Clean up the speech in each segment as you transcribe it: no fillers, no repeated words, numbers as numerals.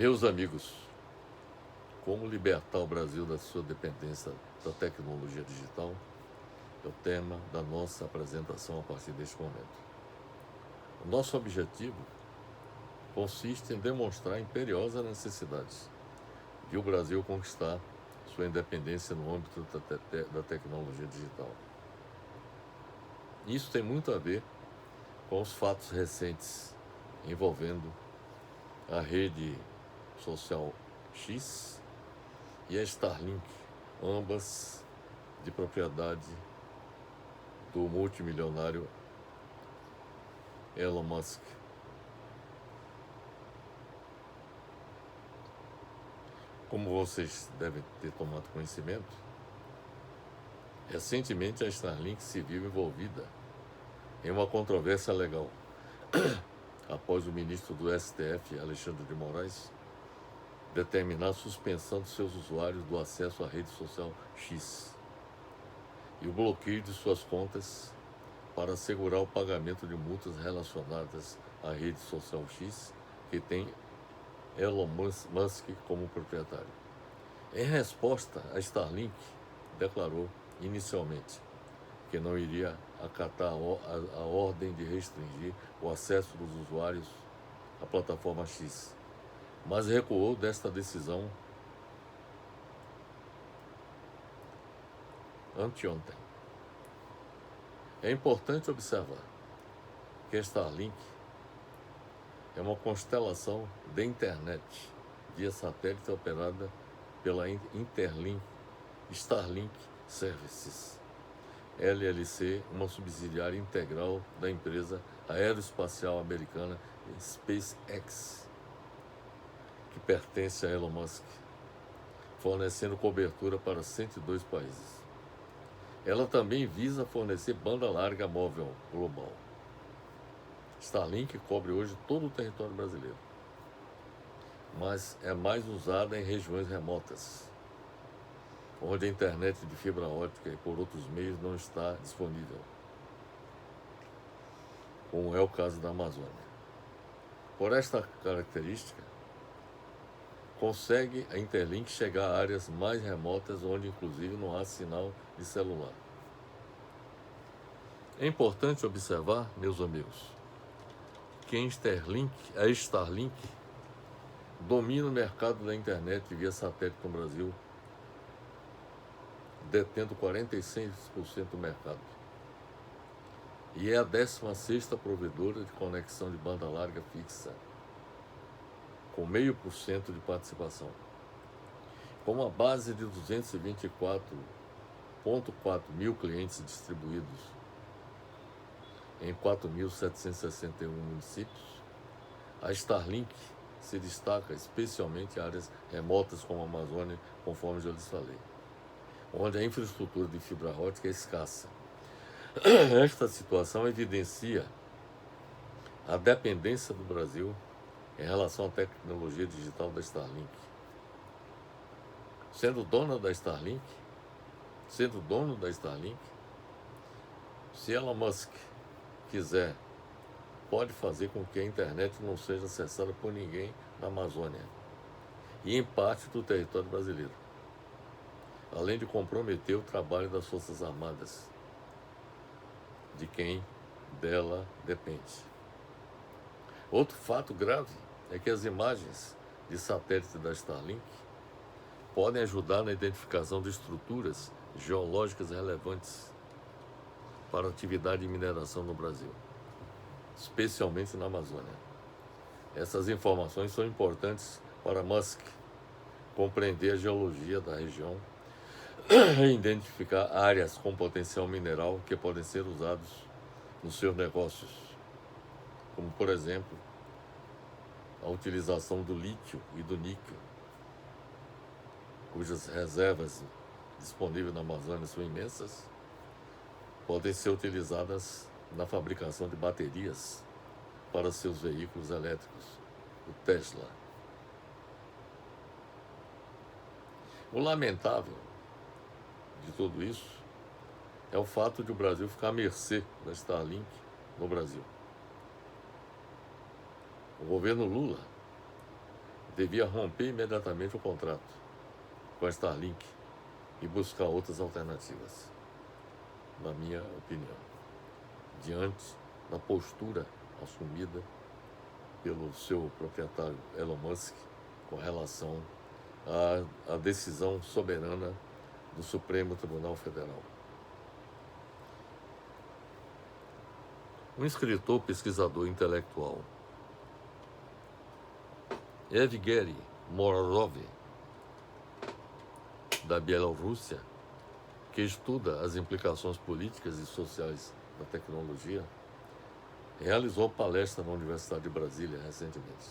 Meus amigos, como libertar o Brasil da sua dependência da tecnologia digital é o tema da nossa apresentação a partir deste momento. O nosso objetivo consiste em demonstrar a imperiosa necessidade de o Brasil conquistar sua independência no âmbito da tecnologia digital. Isso tem muito a ver com os fatos recentes envolvendo a rede social X e a Starlink, ambas de propriedade do multimilionário Elon Musk. Como vocês devem ter tomado conhecimento, recentemente a Starlink se viu envolvida em uma controvérsia legal, após o ministro do STF, Alexandre de Moraes, determinar a suspensão de seus usuários do acesso à rede social X e o bloqueio de suas contas para assegurar o pagamento de multas relacionadas à rede social X, que tem Elon Musk como proprietário. Em resposta, a Starlink declarou inicialmente que não iria acatar a ordem de restringir o acesso dos usuários à plataforma X, mas recuou desta decisão anteontem. É importante observar que a Starlink é uma constelação de internet via satélite operada pela Starlink Services, LLC, uma subsidiária integral da empresa aeroespacial americana SpaceX, que pertence a Elon Musk, fornecendo cobertura para 102 países. Ela também visa fornecer banda larga móvel global. Starlink cobre hoje todo o território brasileiro, mas é mais usada em regiões remotas, onde a internet de fibra ótica e por outros meios não está disponível, como é o caso da Amazônia. Por esta característica, consegue a Interlink chegar a áreas mais remotas, onde inclusive não há sinal de celular. É importante observar, meus amigos, que a Starlink domina o mercado da internet via satélite no Brasil, detendo 46% do mercado. E é a 16ª provedora de conexão de banda larga fixa, com 0,5% de participação. Com uma base de 224,4 mil clientes distribuídos em 4.761 municípios, a Starlink se destaca especialmente em áreas remotas como a Amazônia, conforme já lhes falei, onde a infraestrutura de fibra ótica é escassa. Esta situação evidencia a dependência do Brasil em relação à tecnologia digital da Starlink. Sendo dono da Starlink, se Elon Musk quiser, pode fazer com que a internet não seja acessada por ninguém na Amazônia e em parte do território brasileiro, além de comprometer o trabalho das Forças Armadas, de quem dela depende. Outro fato grave é que as imagens de satélite da Starlink podem ajudar na identificação de estruturas geológicas relevantes para a atividade de mineração no Brasil, especialmente na Amazônia. Essas informações são importantes para Musk compreender a geologia da região e identificar áreas com potencial mineral que podem ser usados nos seus negócios, como, por exemplo, a utilização do lítio e do níquel, cujas reservas disponíveis na Amazônia são imensas, podem ser utilizadas na fabricação de baterias para seus veículos elétricos, o Tesla. O lamentável de tudo isso é o fato de o Brasil ficar à mercê da Starlink no Brasil. O governo Lula devia romper imediatamente o contrato com a Starlink e buscar outras alternativas, na minha opinião, diante da postura assumida pelo seu proprietário Elon Musk com relação à decisão soberana do Supremo Tribunal Federal. Um escritor, pesquisador intelectual, Evgeny Morozov, da Bielorrússia, que estuda as implicações políticas e sociais da tecnologia, realizou palestra na Universidade de Brasília recentemente,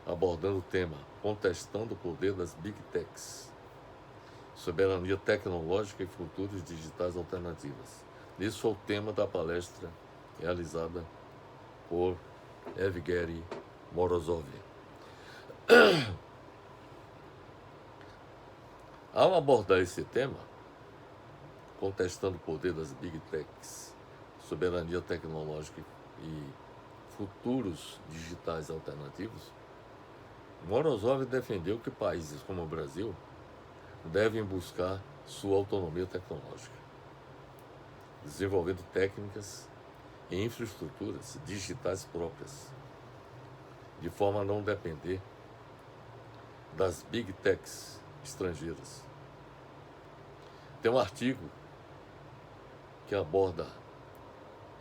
abordando o tema Contestando o Poder das Big Techs, Soberania Tecnológica e Futuros Digitais Alternativas. Esse foi o tema da palestra realizada por Evgeny Morozov. Ao abordar esse tema, contestando o poder das Big Techs, soberania tecnológica e futuros digitais alternativos, Morozov defendeu que países como o Brasil devem buscar sua autonomia tecnológica, desenvolvendo técnicas e infraestruturas digitais próprias, de forma a não depender das Big Techs estrangeiras. Tem um artigo que aborda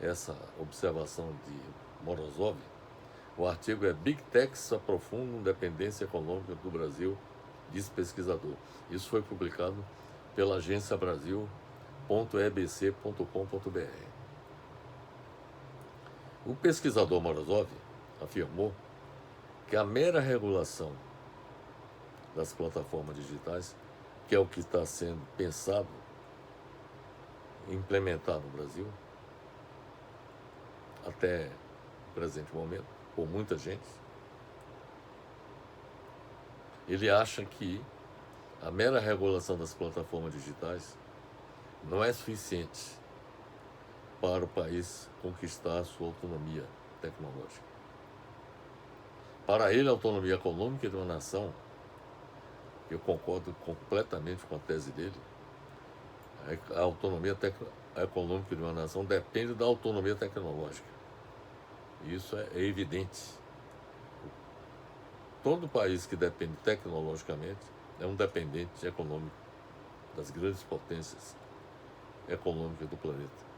essa observação de Morozov. O artigo é Big Techs aprofundam dependência econômica do Brasil, diz pesquisador. Isso foi publicado pela agência brasil.ebc.com.br. O pesquisador Morozov afirmou que a mera regulação das plataformas digitais, que é o que está sendo pensado implementar no Brasil, até o presente momento, por muita gente, ele acha que a mera regulação das plataformas digitais não é suficiente para o país conquistar a sua autonomia tecnológica. Para ele, a autonomia econômica de uma nação, eu concordo completamente com a tese dele, a autonomia econômica de uma nação depende da autonomia tecnológica. Isso é evidente. Todo país que depende tecnologicamente é um dependente econômico das grandes potências econômicas do planeta.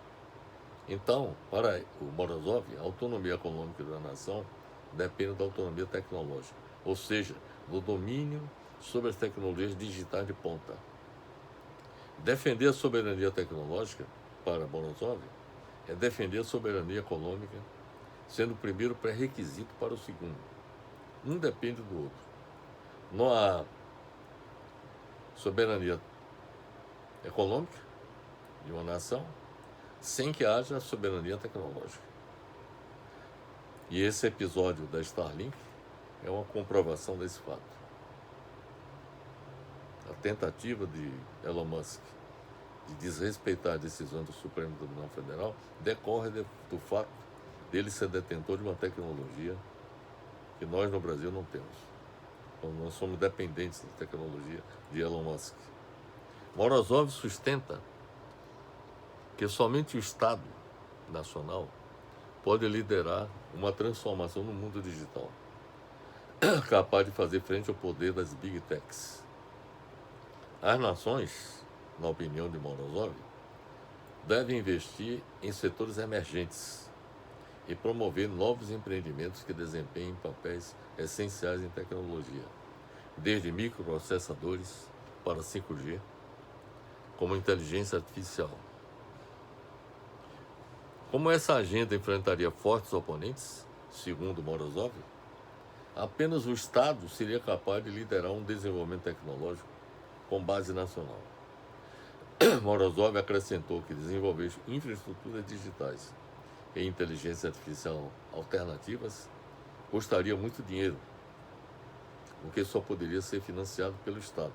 Então, para o Morozov, a autonomia econômica da nação depende da autonomia tecnológica, ou seja, do domínio sobre as tecnologias digitais de ponta. Defender a soberania tecnológica, para Morozov, é defender a soberania econômica, sendo o primeiro pré-requisito para o segundo. Um depende do outro. Não há soberania econômica de uma nação sem que haja soberania tecnológica. E esse episódio da Starlink é uma comprovação desse fato. A tentativa de Elon Musk de desrespeitar a decisão do Supremo Tribunal Federal decorre do fato dele ser detentor de uma tecnologia que nós no Brasil não temos. Então, nós somos dependentes da tecnologia de Elon Musk. Morozov sustenta que somente o Estado nacional pode liderar uma transformação no mundo digital, capaz de fazer frente ao poder das Big Techs. As nações, na opinião de Morozov, devem investir em setores emergentes e promover novos empreendimentos que desempenhem papéis essenciais em tecnologia, desde microprocessadores para 5G, como inteligência artificial. Como essa agenda enfrentaria fortes oponentes, segundo Morozov, apenas o Estado seria capaz de liderar um desenvolvimento tecnológico com base nacional. Morozov acrescentou que desenvolver infraestruturas digitais e inteligência artificial alternativas custaria muito dinheiro, o que só poderia ser financiado pelo Estado.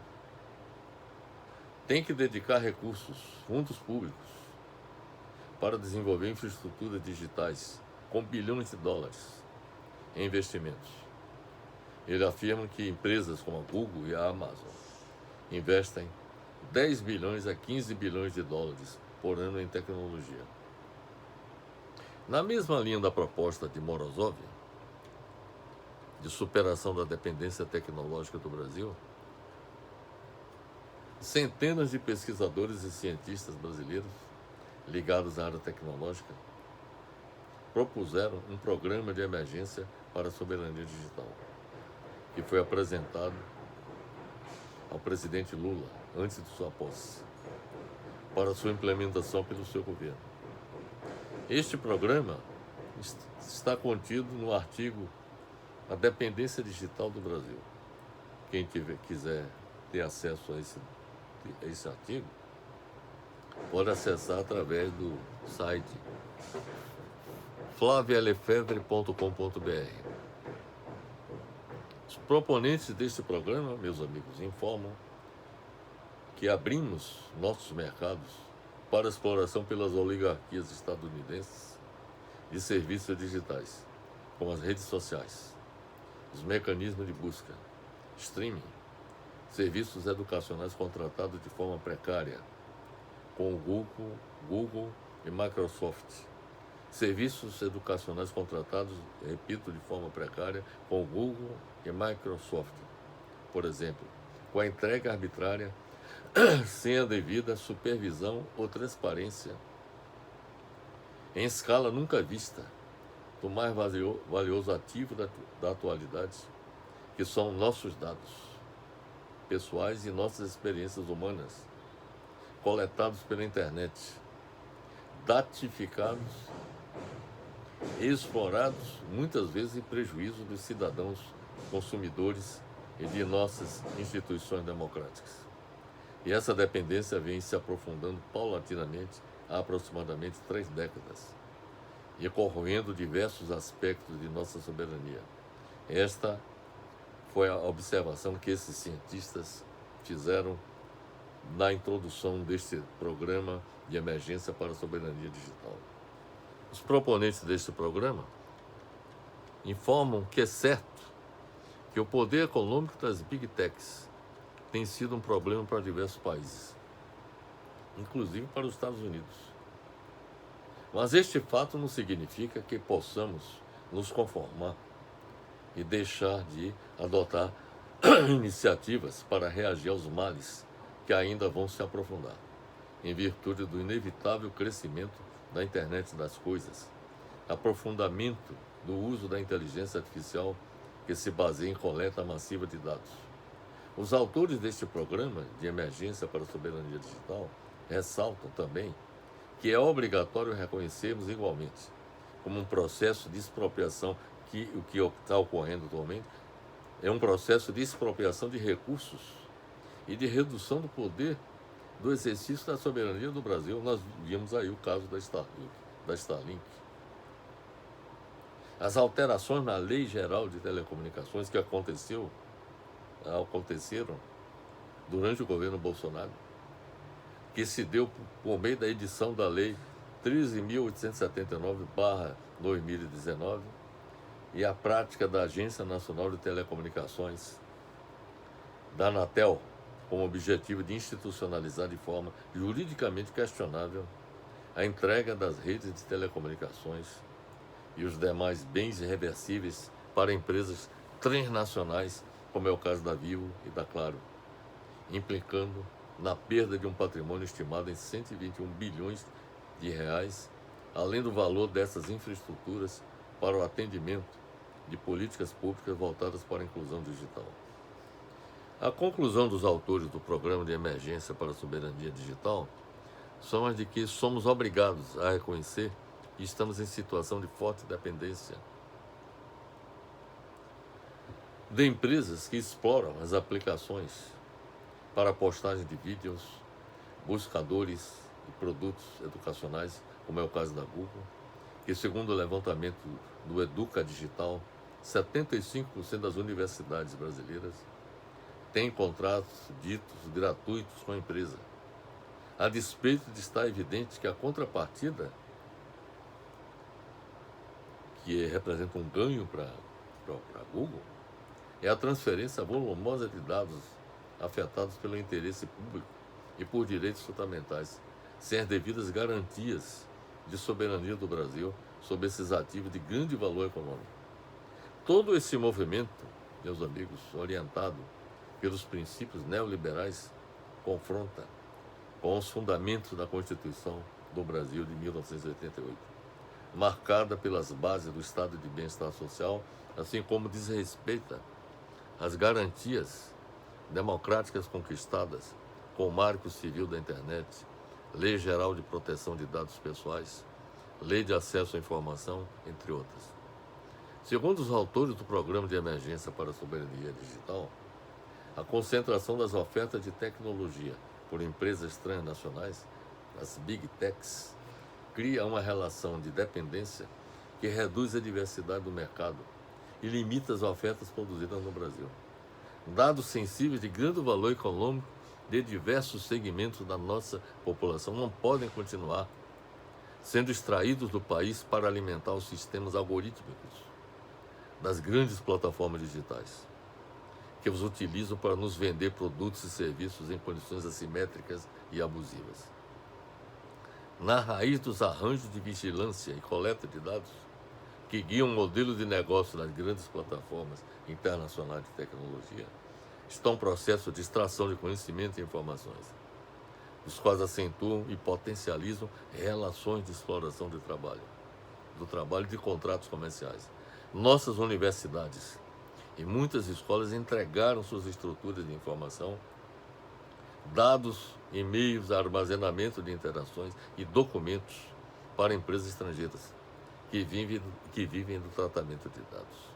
Tem que dedicar recursos, fundos públicos, para desenvolver infraestruturas digitais com bilhões de dólares em investimentos. Ele afirma que empresas como a Google e a Amazon investem 10 bilhões a 15 bilhões de dólares por ano em tecnologia. Na mesma linha da proposta de Morozov, de superação da dependência tecnológica do Brasil, centenas de pesquisadores e cientistas brasileiros ligados à área tecnológica propuseram um programa de emergência para a soberania digital, que foi apresentado ao presidente Lula antes de sua posse, para sua implementação pelo seu governo. Este programa está contido no artigo A Dependência Digital do Brasil. Quem quiser ter acesso a esse artigo, pode acessar através do site flavialefevre.com.br. Os proponentes deste programa, meus amigos, informam que abrimos nossos mercados para exploração pelas oligarquias estadunidenses de serviços digitais, como as redes sociais, os mecanismos de busca, streaming, serviços educacionais contratados de forma precária com o Google e Microsoft, serviços educacionais contratados, repito, de forma precária com o Google e Microsoft, por exemplo, com a entrega arbitrária sem a devida supervisão ou transparência, em escala nunca vista, do mais valioso ativo da atualidade, que são nossos dados pessoais e nossas experiências humanas, coletados pela internet, datificados e explorados, muitas vezes em prejuízo dos cidadãos consumidores e de nossas instituições democráticas. E essa dependência vem se aprofundando paulatinamente há aproximadamente 3 décadas e corroendo diversos aspectos de nossa soberania. Esta foi a observação que esses cientistas fizeram na introdução deste programa de emergência para a soberania digital. Os proponentes deste programa informam que é certo que o poder econômico das Big Techs tem sido um problema para diversos países, inclusive para os Estados Unidos. Mas este fato não significa que possamos nos conformar e deixar de adotar iniciativas para reagir aos males que ainda vão se aprofundar, em virtude do inevitável crescimento da internet das coisas, aprofundamento do uso da inteligência artificial que se baseia em coleta massiva de dados. Os autores deste programa de emergência para a soberania digital ressaltam também que é obrigatório reconhecermos igualmente como um processo de expropriação, que o que está ocorrendo atualmente é um processo de expropriação de recursos e de redução do poder do exercício da soberania do Brasil. Nós vimos aí o caso da Starlink. As alterações na Lei Geral de Telecomunicações que aconteceram durante o governo Bolsonaro, que se deu por meio da edição da Lei 13.879/2019 e a prática da Agência Nacional de Telecomunicações, da Anatel, com o objetivo de institucionalizar de forma juridicamente questionável a entrega das redes de telecomunicações e os demais bens irreversíveis para empresas transnacionais, como é o caso da Vivo e da Claro, implicando na perda de um patrimônio estimado em 121 bilhões de reais, além do valor dessas infraestruturas para o atendimento de políticas públicas voltadas para a inclusão digital. A conclusão dos autores do Programa de Emergência para a Soberania Digital são as de que somos obrigados a reconhecer que estamos em situação de forte dependência de empresas que exploram as aplicações para postagem de vídeos, buscadores e produtos educacionais, como é o caso da Google, que, segundo o levantamento do Educa Digital, 75% das universidades brasileiras têm contratos ditos gratuitos com a empresa, a despeito de estar evidente que a contrapartida, que representa um ganho para a Google, é a transferência volumosa de dados afetados pelo interesse público e por direitos fundamentais, sem as devidas garantias de soberania do Brasil sobre esses ativos de grande valor econômico. Todo esse movimento, meus amigos, orientado pelos princípios neoliberais, confronta com os fundamentos da Constituição do Brasil de 1988, marcada pelas bases do Estado de Bem-Estar Social, assim como desrespeita as garantias democráticas conquistadas com o Marco Civil da Internet, Lei Geral de Proteção de Dados Pessoais, Lei de Acesso à Informação, entre outras. Segundo os autores do Programa de Emergência para a Soberania Digital, a concentração das ofertas de tecnologia por empresas transnacionais, as Big Techs, cria uma relação de dependência que reduz a diversidade do mercado e limita as ofertas produzidas no Brasil. Dados sensíveis de grande valor econômico de diversos segmentos da nossa população não podem continuar sendo extraídos do país para alimentar os sistemas algorítmicos das grandes plataformas digitais, que os utilizam para nos vender produtos e serviços em condições assimétricas e abusivas. Na raiz dos arranjos de vigilância e coleta de dados que guiam o modelo de negócio das grandes plataformas internacionais de tecnologia, estão processos de extração de conhecimento e informações, os quais acentuam e potencializam relações de exploração do trabalho e de contratos comerciais. Nossas universidades e muitas escolas entregaram suas estruturas de informação, dados, e-mails, armazenamento de interações e documentos para empresas estrangeiras que vivem do tratamento de dados.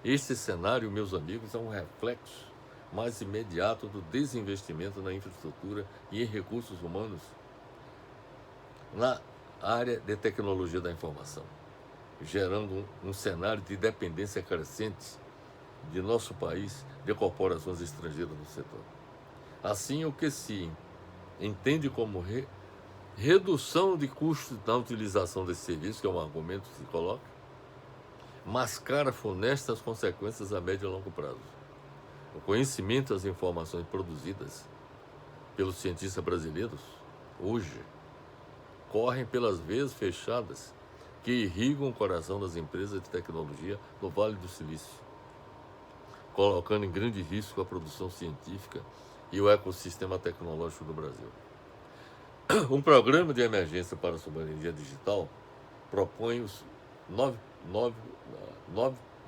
Este cenário, meus amigos, é um reflexo mais imediato do desinvestimento na infraestrutura e em recursos humanos na área de tecnologia da informação, gerando um cenário de dependência crescente de nosso país de corporações estrangeiras no setor. Assim, o que se entende como redução de custos na utilização desse serviço, que é um argumento que se coloca, mascara funestas consequências a médio e longo prazo. O conhecimento e as informações produzidas pelos cientistas brasileiros, hoje, correm pelas veias fechadas que irrigam o coração das empresas de tecnologia no Vale do Silício, colocando em grande risco a produção científica e o ecossistema tecnológico do Brasil. Um programa de emergência para a soberania digital propõe os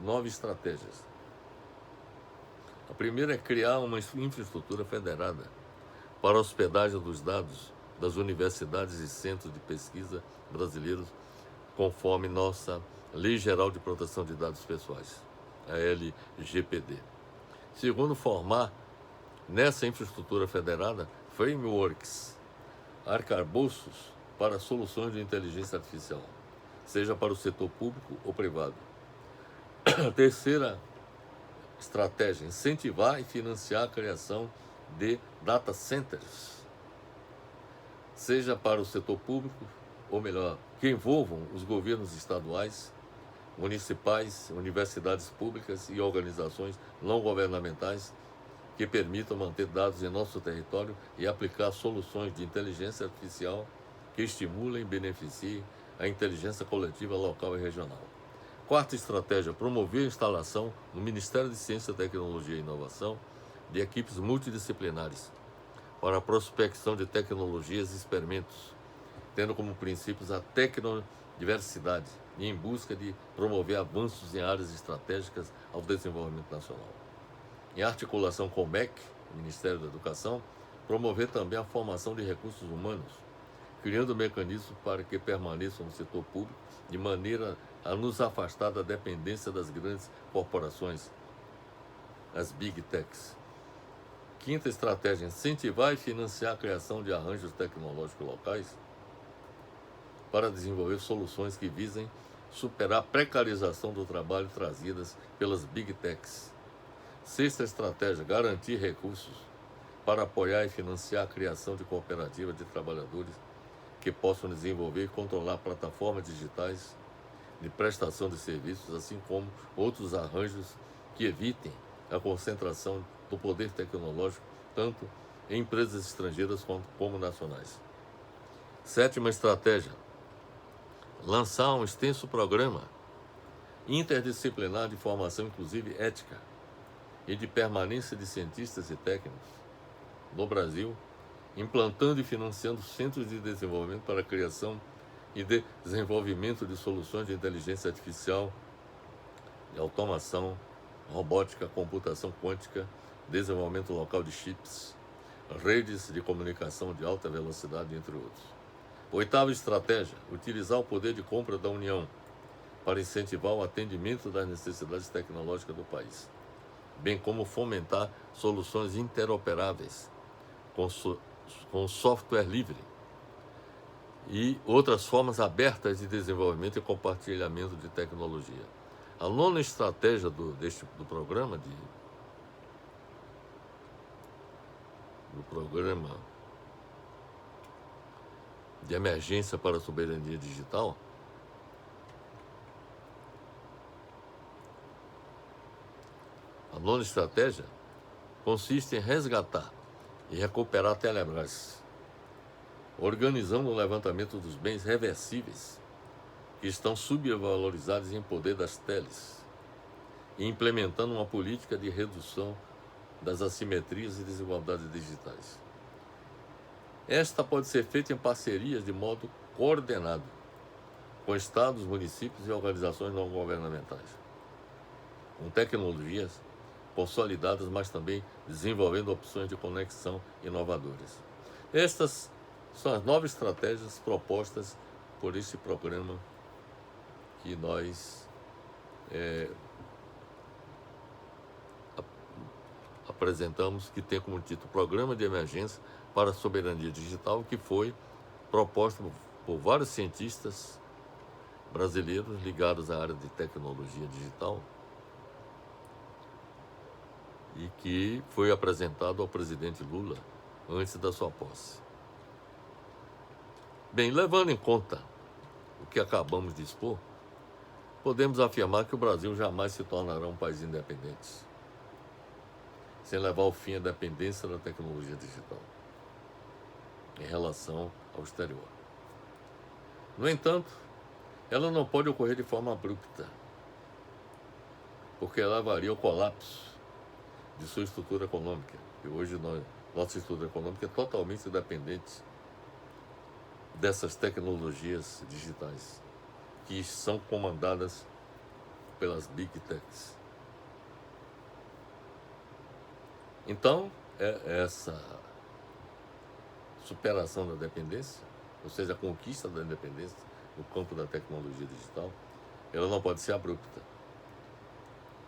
nove estratégias. A primeira é criar uma infraestrutura federada para a hospedagem dos dados das universidades e centros de pesquisa brasileiros, conforme nossa Lei Geral de Proteção de Dados Pessoais, a LGPD. Segundo, formar nessa infraestrutura federada frameworks, arcabouços para soluções de inteligência artificial, seja para o setor público ou privado. Terceira estratégia, incentivar e financiar a criação de data centers, seja para o setor público, ou melhor, que envolvam os governos estaduais, municipais, universidades públicas e organizações não governamentais que permitam manter dados em nosso território e aplicar soluções de inteligência artificial que estimulem e beneficiem a inteligência coletiva local e regional. Quarta estratégia, promover a instalação no Ministério de Ciência, Tecnologia e Inovação de equipes multidisciplinares para a prospecção de tecnologias e experimentos, tendo como princípios a tecnodiversidade e em busca de promover avanços em áreas estratégicas ao desenvolvimento nacional. Em articulação com o MEC, Ministério da Educação, promover também a formação de recursos humanos, criando mecanismos para que permaneçam no setor público, de maneira a nos afastar da dependência das grandes corporações, as Big Techs. Quinta estratégia, incentivar e financiar a criação de arranjos tecnológicos locais para desenvolver soluções que visem superar a precarização do trabalho trazidas pelas Big Techs. Sexta estratégia, garantir recursos para apoiar e financiar a criação de cooperativas de trabalhadores que possam desenvolver e controlar plataformas digitais de prestação de serviços, assim como outros arranjos que evitem a concentração do poder tecnológico, tanto em empresas estrangeiras como nacionais. Sétima estratégia: lançar um extenso programa interdisciplinar de formação, inclusive ética, e de permanência de cientistas e técnicos no Brasil, implantando e financiando centros de desenvolvimento para a criação e desenvolvimento de soluções de inteligência artificial, de automação, robótica, computação quântica, desenvolvimento local de chips, redes de comunicação de alta velocidade, entre outros. Oitava estratégia: utilizar o poder de compra da União para incentivar o atendimento das necessidades tecnológicas do país, bem como fomentar soluções interoperáveis com software livre e outras formas abertas de desenvolvimento e compartilhamento de tecnologia. A nona estratégia do programa de emergência para a soberania digital consiste em resgatar e recuperar a Telebrás, organizando o levantamento dos bens reversíveis que estão subvalorizados em poder das teles e implementando uma política de redução das assimetrias e desigualdades digitais. Esta pode ser feita em parcerias de modo coordenado com estados, municípios e organizações não governamentais, com tecnologias consolidadas, mas também desenvolvendo opções de conexão inovadoras. Estas são as 9 estratégias propostas por este programa que nós apresentamos, que tem como título Programa de Emergência para a Soberania Digital, que foi proposto por vários cientistas brasileiros ligados à área de tecnologia digital e que foi apresentado ao presidente Lula antes da sua posse. Bem, levando em conta o que acabamos de expor, podemos afirmar que o Brasil jamais se tornará um país independente, sem levar ao fim a dependência da tecnologia digital em relação ao exterior. No entanto, ela não pode ocorrer de forma abrupta, porque levaria ao colapso de sua estrutura econômica. E hoje nossa estrutura econômica é totalmente dependente dessas tecnologias digitais, que são comandadas pelas Big Techs. Então, essa superação da dependência, ou seja, a conquista da independência no campo da tecnologia digital, ela não pode ser abrupta,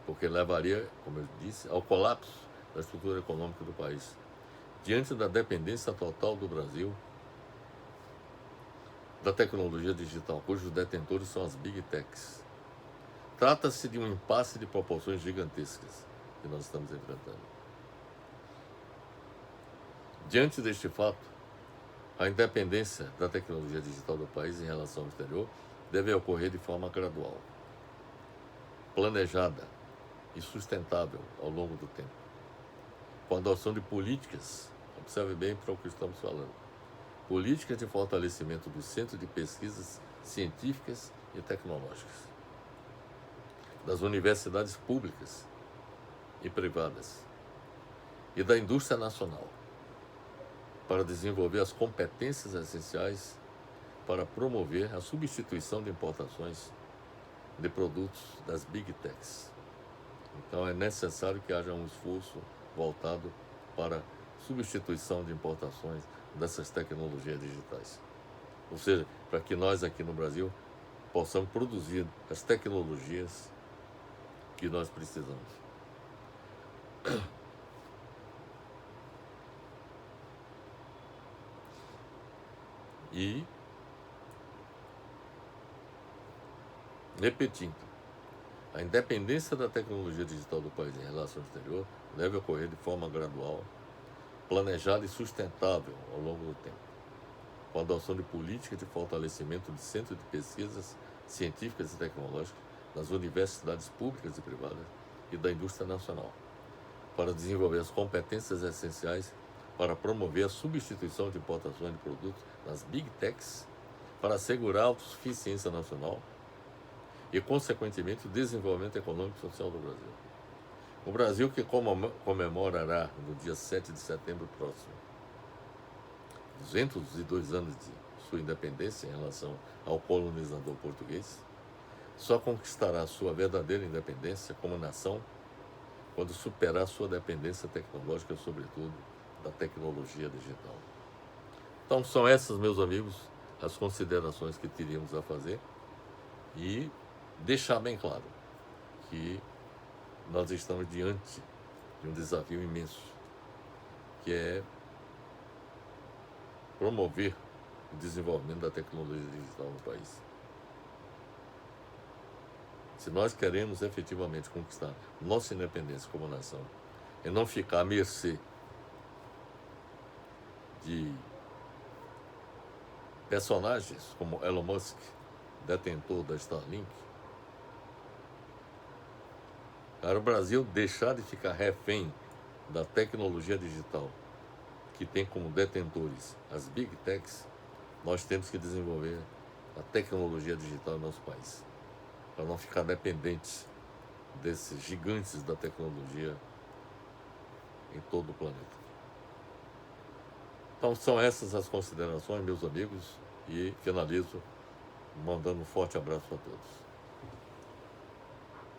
porque levaria, como eu disse, ao colapso da estrutura econômica do país, diante da dependência total do Brasil da tecnologia digital, cujos detentores são as Big Techs. Trata-se de um impasse de proporções gigantescas que nós estamos enfrentando. Diante deste fato, a independência da tecnologia digital do país em relação ao exterior deve ocorrer de forma gradual, planejada e sustentável ao longo do tempo, com a adoção de políticas, observe bem para o que estamos falando, políticas de fortalecimento dos centros de pesquisas científicas e tecnológicas, das universidades públicas e privadas e da indústria nacional, para desenvolver as competências essenciais para promover a substituição de importações de produtos das Big Techs. Então é necessário que haja um esforço voltado para a substituição de importações dessas tecnologias digitais. Ou seja, para que nós aqui no Brasil possamos produzir as tecnologias que nós precisamos. E, repetindo, a independência da tecnologia digital do país em relação ao exterior deve ocorrer de forma gradual, planejada e sustentável ao longo do tempo, com a adoção de políticas de fortalecimento de centros de pesquisas científicas e tecnológicas nas universidades públicas e privadas e da indústria nacional, para desenvolver as competências essenciais para promover a substituição de importações de produtos das Big Techs, para assegurar a autossuficiência nacional e, consequentemente, o desenvolvimento econômico e social do Brasil. O Brasil que comemorará no dia 7 de setembro próximo 202 anos de sua independência em relação ao colonizador português, só conquistará sua verdadeira independência como nação quando superar sua dependência tecnológica, sobretudo da tecnologia digital. Então são essas, meus amigos, as considerações que teríamos a fazer e deixar bem claro que nós estamos diante de um desafio imenso, que é promover o desenvolvimento da tecnologia digital no país. Se nós queremos efetivamente conquistar nossa independência como nação e não ficar à mercê de personagens como Elon Musk, detentor da Starlink, para o Brasil deixar de ficar refém da tecnologia digital que tem como detentores as Big Techs, nós temos que desenvolver a tecnologia digital no nosso país, para não ficar dependentes desses gigantes da tecnologia em todo o planeta. Então são essas as considerações, meus amigos, e finalizo mandando um forte abraço a todos.